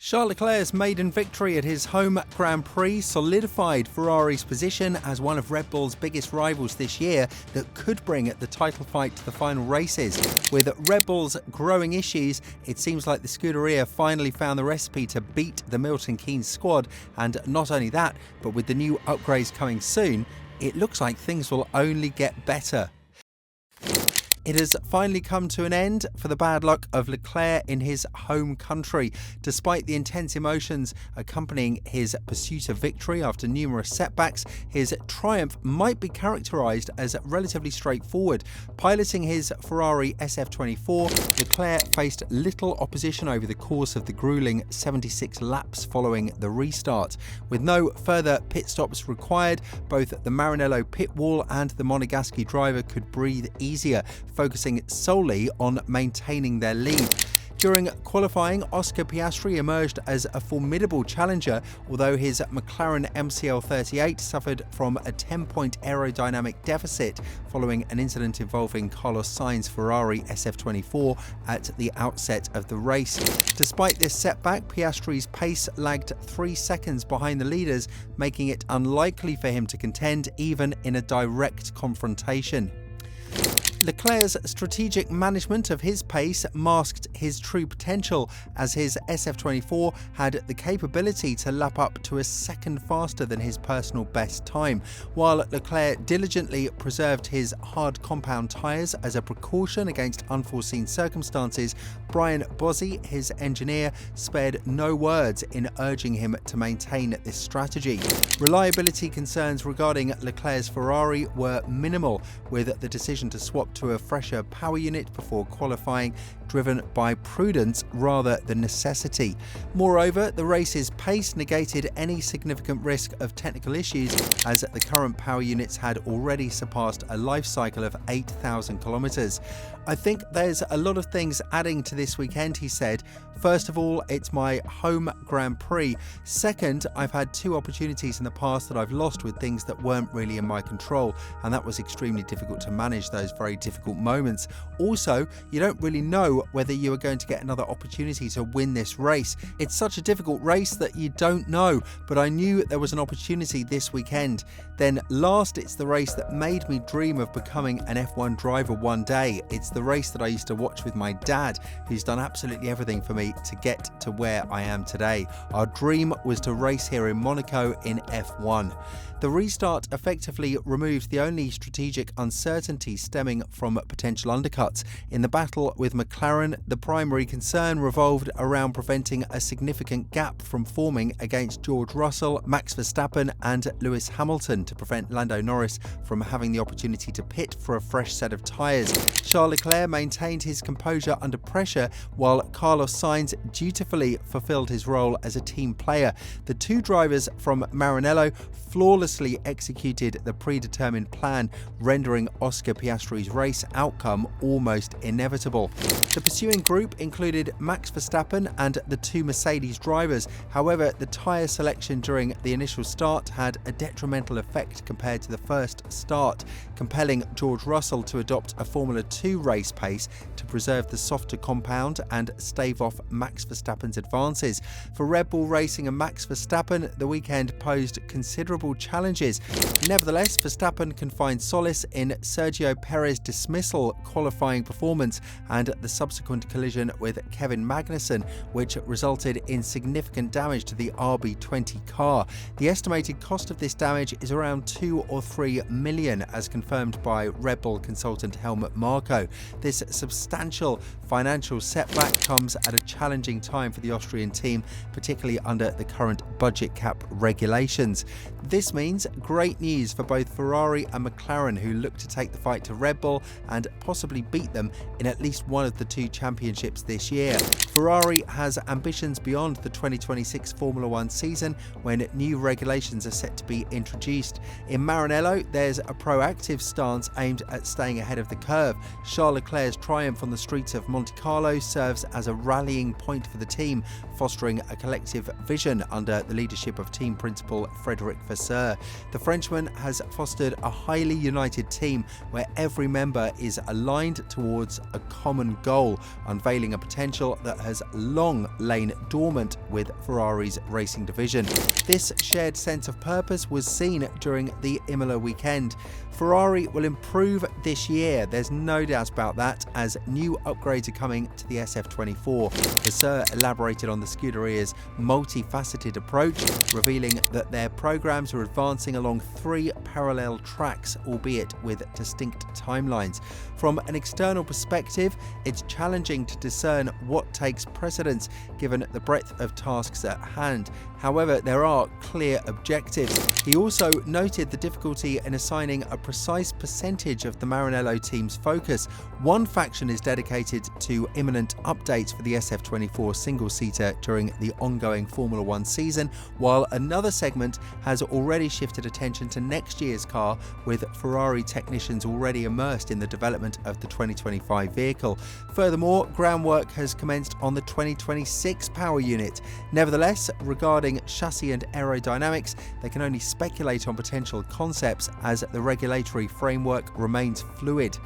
Charles Leclerc's maiden victory at his home Grand Prix solidified Ferrari's position as one of Red Bull's biggest rivals this year that could bring the title fight to the final races. With Red Bull's growing issues, it seems like the Scuderia finally found the recipe to beat the Milton Keynes squad, and not only that, but with the new upgrades coming soon, it looks like things will only get better. It has finally come to an end for the bad luck of Leclerc in his home country. Despite the intense emotions accompanying his pursuit of victory after numerous setbacks, his triumph might be characterised as relatively straightforward. Piloting his Ferrari SF-24, Leclerc faced little opposition over the course of the gruelling 76 laps following the restart. With no further pit stops required, both the Maranello pit wall and the Monegasque driver could breathe easier, focusing solely on maintaining their lead. During qualifying, Oscar Piastri emerged as a formidable challenger, although his McLaren MCL38 suffered from a 10-point aerodynamic deficit following an incident involving Carlos Sainz's Ferrari SF-24 at the outset of the race. Despite this setback, Piastri's pace lagged 3 seconds behind the leaders, making it unlikely for him to contend even in a direct confrontation. Leclerc's strategic management of his pace masked his true potential, as his SF-24 had the capability to lap up to a second faster than his personal best time. While Leclerc diligently preserved his hard compound tyres as a precaution against unforeseen circumstances, Brian Bozzi, his engineer, spared no words in urging him to maintain this strategy. Reliability concerns regarding Leclerc's Ferrari were minimal, with the decision to swap to a fresher power unit before qualifying driven by prudence rather than necessity. Moreover, the race's pace negated any significant risk of technical issues, as the current power units had already surpassed a life cycle of 8,000 kilometers. "I think there's a lot of things adding to this weekend," he said. "First of all, it's my home Grand Prix. Second, I've had 2 opportunities in the past that I've lost with things that weren't really in my control, and that was extremely difficult to manage those very difficult moments. Also, you don't really know whether you are going to get another opportunity to win this race. It's such a difficult race that you don't know, but I knew there was an opportunity this weekend. Then last, it's the race that made me dream of becoming an F1 driver one day. It's the race that I used to watch with my dad, who's done absolutely everything for me to get to where I am today. Our dream was to race here in Monaco in F1. The restart effectively removed the only strategic uncertainty stemming from potential undercuts. In the battle with McLaren, the primary concern revolved around preventing a significant gap from forming against George Russell, Max Verstappen and Lewis Hamilton, to prevent Lando Norris from having the opportunity to pit for a fresh set of tyres. Charles Leclerc maintained his composure under pressure, while Carlos Sainz dutifully fulfilled his role as a team player. The 2 drivers from Maranello flawlessly executed the predetermined plan, rendering Oscar Piastri's race outcome almost inevitable. The pursuing group included Max Verstappen and the 2 Mercedes drivers. However, the tyre selection during the initial start had a detrimental effect compared to the first start, compelling George Russell to adopt a Formula 2 race pace to preserve the softer compound and stave off Max Verstappen's advances. For Red Bull Racing and Max Verstappen, the weekend posed considerable challenges. Nevertheless, Verstappen can find solace in Sergio Perez's dismissal qualifying performance and the subsequent collision with Kevin Magnussen, which resulted in significant damage to the RB20 car. The estimated cost of this damage is around 2 or 3 million, as confirmed by Red Bull consultant Helmut Marko. This substantial financial setback comes at a challenging time for the Austrian team, particularly under the current budget cap regulations. This means great news for both Ferrari and McLaren, who look to take the fight to Red Bull and possibly beat them in at least one of the 2 championships this year. Ferrari has ambitions beyond the 2026 Formula 1 season, when new regulations are set to be introduced. In Maranello, there's a proactive stance aimed at staying ahead of the curve. Charles Leclerc's triumph on the streets of Monte Carlo serves as a rallying point for the team, fostering a collective vision under the leadership of team principal Frédéric Vasseur. The Frenchman has fostered a highly united team where every member December is aligned towards a common goal, unveiling a potential that has long lain dormant with Ferrari's racing division. This shared sense of purpose was seen during the Imola weekend. Ferrari will improve this year, there's no doubt about that, as new upgrades are coming to the SF-24. Vasseur elaborated on the Scuderia's multifaceted approach, revealing that their programs are advancing along 3 parallel tracks, albeit with distinct timelines. From an external perspective, it's challenging to discern what takes precedence given the breadth of tasks at hand. However, there are clear objectives. He also noted the difficulty in assigning a precise percentage of the Maranello team's focus. One faction is dedicated to imminent updates for the SF-24 single-seater during the ongoing Formula 1 season, while another segment has already shifted attention to next year's car, with Ferrari technicians already immersed in the development of the 2025 vehicle. Furthermore, groundwork has commenced on the 2026 power unit. Nevertheless, regarding chassis and aerodynamics, they can only speculate on potential concepts as the regulatory framework remains fluid.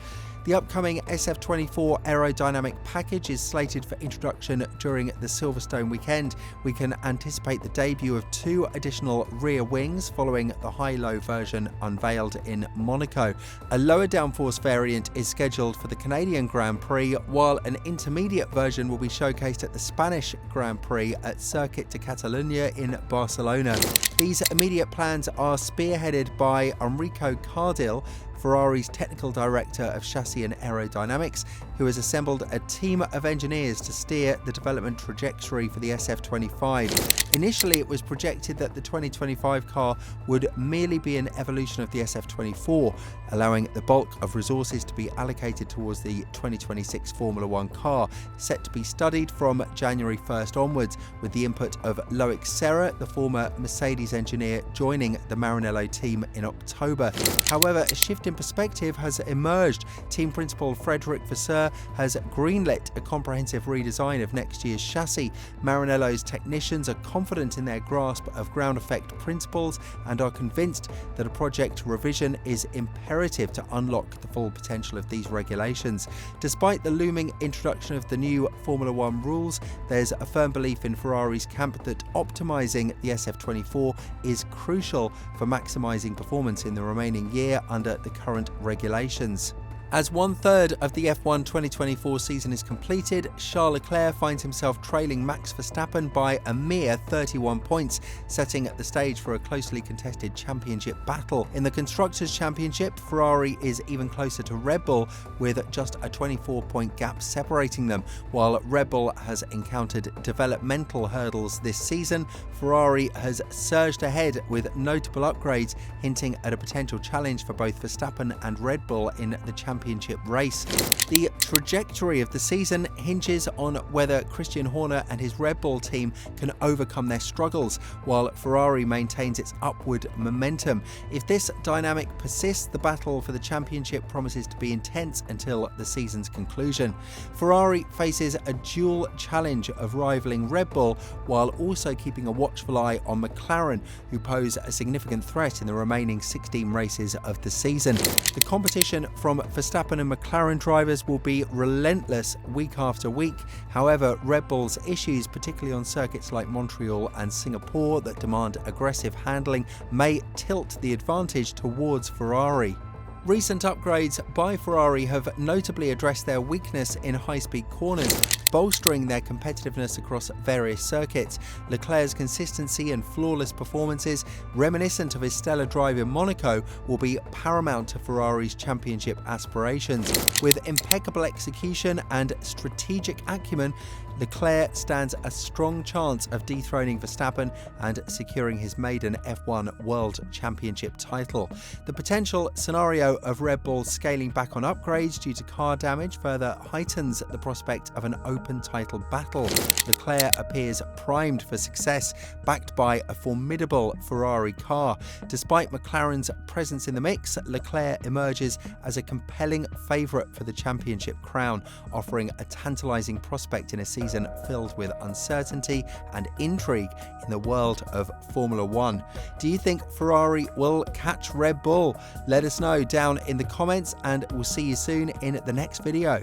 The upcoming SF-24 aerodynamic package is slated for introduction during the Silverstone weekend. We can anticipate the debut of 2 additional rear wings following the high-low version unveiled in Monaco. A lower downforce variant is scheduled for the Canadian Grand Prix, while an intermediate version will be showcased at the Spanish Grand Prix at Circuit de Catalunya in Barcelona. These immediate plans are spearheaded by Enrico Cardil, Ferrari's technical director of chassis and aerodynamics, who has assembled a team of engineers to steer the development trajectory for the SF-25. Initially, it was projected that the 2025 car would merely be an evolution of the SF-24, allowing the bulk of resources to be allocated towards the 2026 Formula 1 car, set to be studied from January 1st onwards, with the input of Loic Serra, the former Mercedes engineer, joining the Maranello team in October. However, a shift in perspective has emerged. Team principal Frédéric Vasseur has greenlit a comprehensive redesign of next year's chassis. Maranello's technicians are confident in their grasp of ground effect principles and are convinced that a project revision is imperative to unlock the full potential of these regulations. Despite the looming introduction of the new Formula 1 rules, there's a firm belief in Ferrari's camp that optimizing the SF-24 is crucial for maximizing performance in the remaining year under the current regulations. As 1/3 of the F1 2024 season is completed, Charles Leclerc finds himself trailing Max Verstappen by a mere 31 points, setting the stage for a closely contested championship battle. In the Constructors' Championship, Ferrari is even closer to Red Bull, with just a 24-point gap separating them. While Red Bull has encountered developmental hurdles this season, Ferrari has surged ahead with notable upgrades, hinting at a potential challenge for both Verstappen and Red Bull in the championship race. The trajectory of the season hinges on whether Christian Horner and his Red Bull team can overcome their struggles, while Ferrari maintains its upward momentum. If this dynamic persists, the battle for the championship promises to be intense until the season's conclusion. Ferrari faces a dual challenge of rivaling Red Bull, while also keeping a watchful eye on McLaren, who pose a significant threat in the remaining 16 races of the season. The competition from Verstappen and McLaren drivers will be relentless week after week. However, Red Bull's issues, particularly on circuits like Montreal and Singapore that demand aggressive handling, may tilt the advantage towards Ferrari. Recent upgrades by Ferrari have notably addressed their weakness in high-speed corners, bolstering their competitiveness across various circuits. Leclerc's consistency and flawless performances, reminiscent of his stellar drive in Monaco, will be paramount to Ferrari's championship aspirations. With impeccable execution and strategic acumen, Leclerc stands a strong chance of dethroning Verstappen and securing his maiden F1 World Championship title. The potential scenario of Red Bull scaling back on upgrades due to car damage further heightens the prospect of an open title battle. Leclerc appears primed for success, backed by a formidable Ferrari car. Despite McLaren's presence in the mix, Leclerc emerges as a compelling favourite for the championship crown, offering a tantalising prospect in a season season filled with uncertainty and intrigue in the world of Formula One. Do you think Ferrari will catch Red Bull? Let us know down in the comments, and we'll see you soon in the next video.